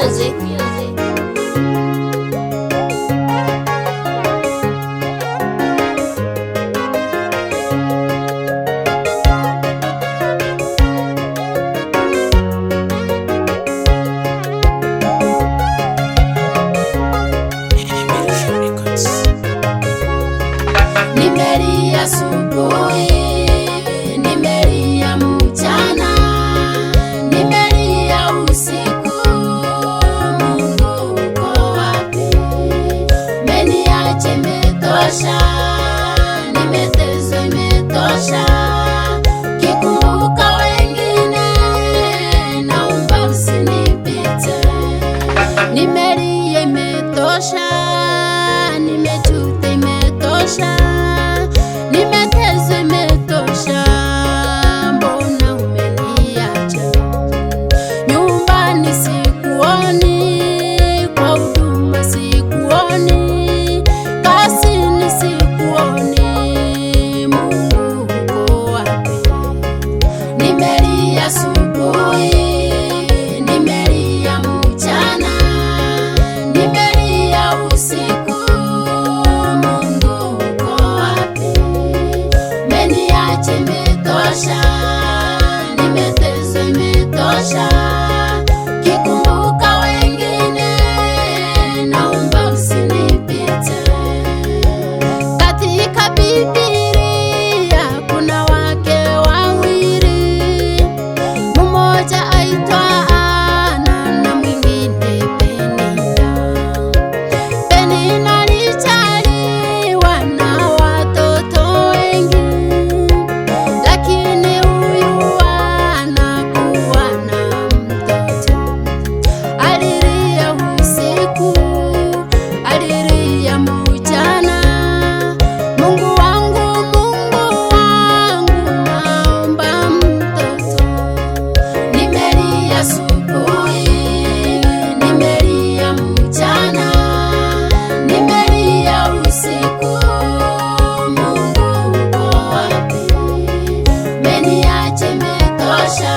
Music. Nimelia asubuhi, nimelia mchana, nimelia usiku. Mungu uko wapi? Umeniacha imetosha, nimeteswa imetosha. Kikumbuka wengine, naomba usinipite. Nimelia imetosha, nimejuta imetosha. Nimeteswa imetosha, mbona umeniacha? Nyumbani sikuoni, kwa huduma sikuoni, kazini sikuoni. Mungu uko wapi? Nimelia asubuhi, nimelia mchana, nimelia usiku. Imetosha, nimeteswa imetosha. Kikumbuka wengine, naomba usinipite. Katika Biblia kuna wake wawili, mmoja aitwa Ana na mwingine Penina. Penina alizaliwa na watoto wengi, lakini huyu anakuwa na mtoto. Alilia usiku, alilia mchana. Mungu wangu, naomba mtoto. Nimelia asubuhi, nimelia mchana, nimelia usiku. Mungu uko wapi? Umeniacha imetosha,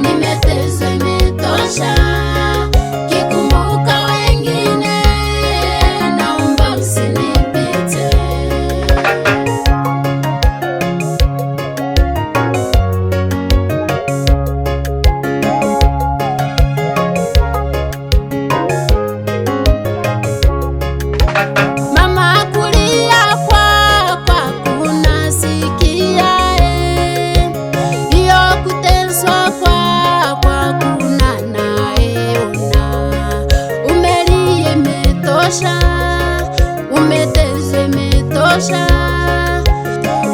nimeteswa imetosha. Kikumbuka wengine, naomba usinipite. Mama kulia kwa kunasikia, hiyo kuteswa kwa kuna naeona. Umelia imetosha, umeteswa imetosha.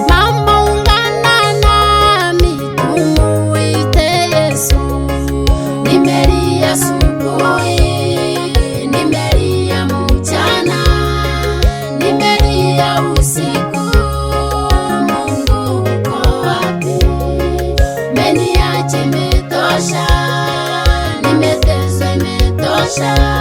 Mama ungana nami tumuite Yesu. Nimelia asubuhi, nimelia mchana, nimelia usiku. Mungu uko wapi? Umeniacha imetosha, nimeteswa imetosha.